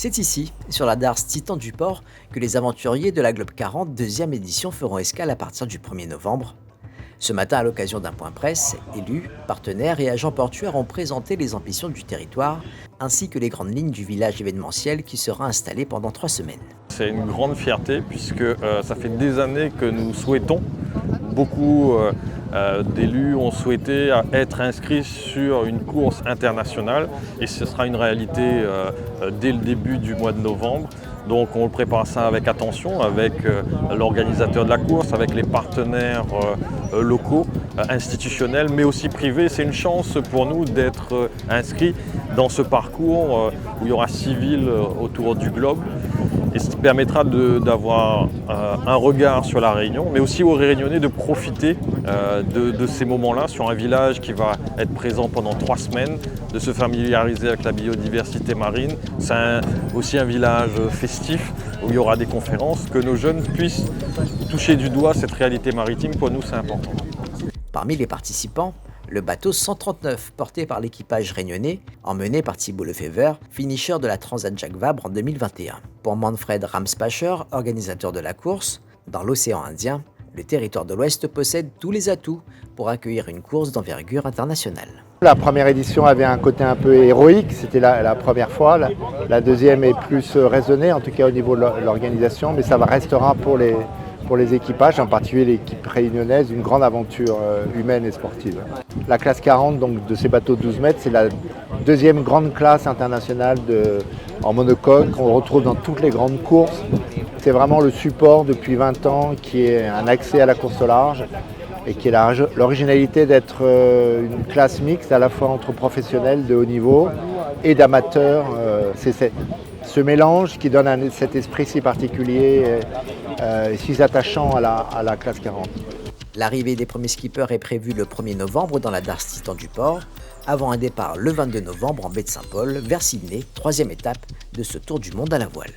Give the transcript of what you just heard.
C'est ici, sur la darse Titan du Port, que les aventuriers de la Globe 40 deuxième édition feront escale à partir du 1er novembre. Ce matin, à l'occasion d'un point presse, élus, partenaires et agents portuaires ont présenté les ambitions du territoire, ainsi que les grandes lignes du village événementiel qui sera installé pendant 3 semaines. C'est une grande fierté puisque ça fait des années que nous souhaitons, beaucoup d'élus ont souhaité être inscrits sur une course internationale et ce sera une réalité dès le début du mois de novembre. Donc on prépare ça avec attention, avec l'organisateur de la course, avec les partenaires locaux, institutionnels, mais aussi privés. C'est une chance pour nous d'être inscrits dans ce parcours où il y aura 6 villes autour du globe. Et ça permettra d'avoir un regard sur la Réunion, mais aussi aux Réunionnais de profiter de ces moments-là sur un village qui va être présent pendant 3 semaines, de se familiariser avec la biodiversité marine. C'est aussi un village festif où il y aura des conférences, que nos jeunes puissent toucher du doigt cette réalité maritime. Pour nous, c'est important. Parmi les participants, le bateau 139 porté par l'équipage réunionnais, emmené par Thibault Lefebvre, finisher de la Transat Jacques Vabre en 2021. Pour Manfred Ramspacher, organisateur de la course, dans l'océan Indien, le territoire de l'Ouest possède tous les atouts pour accueillir une course d'envergure internationale. La première édition avait un côté un peu héroïque, c'était la première fois. La deuxième est plus raisonnée, en tout cas au niveau de l'organisation, mais ça restera pour les équipages, en particulier l'équipe réunionnaise, une grande aventure humaine et sportive. La classe 40 donc, de ces bateaux de 12 mètres, c'est la deuxième grande classe internationale en monocoque qu'on retrouve dans toutes les grandes courses. C'est vraiment le support depuis 20 ans qui est un accès à la course au large et qui est l'originalité d'être une classe mixte à la fois entre professionnels de haut niveau et d'amateurs. C'est ce mélange qui donne cet esprit si particulier et si attachant à la classe 40. L'arrivée des premiers skippers est prévue le 1er novembre dans la darse Titan du Port, avant un départ le 22 novembre en baie de Saint-Paul vers Sydney, 3e étape de ce tour du monde à la voile.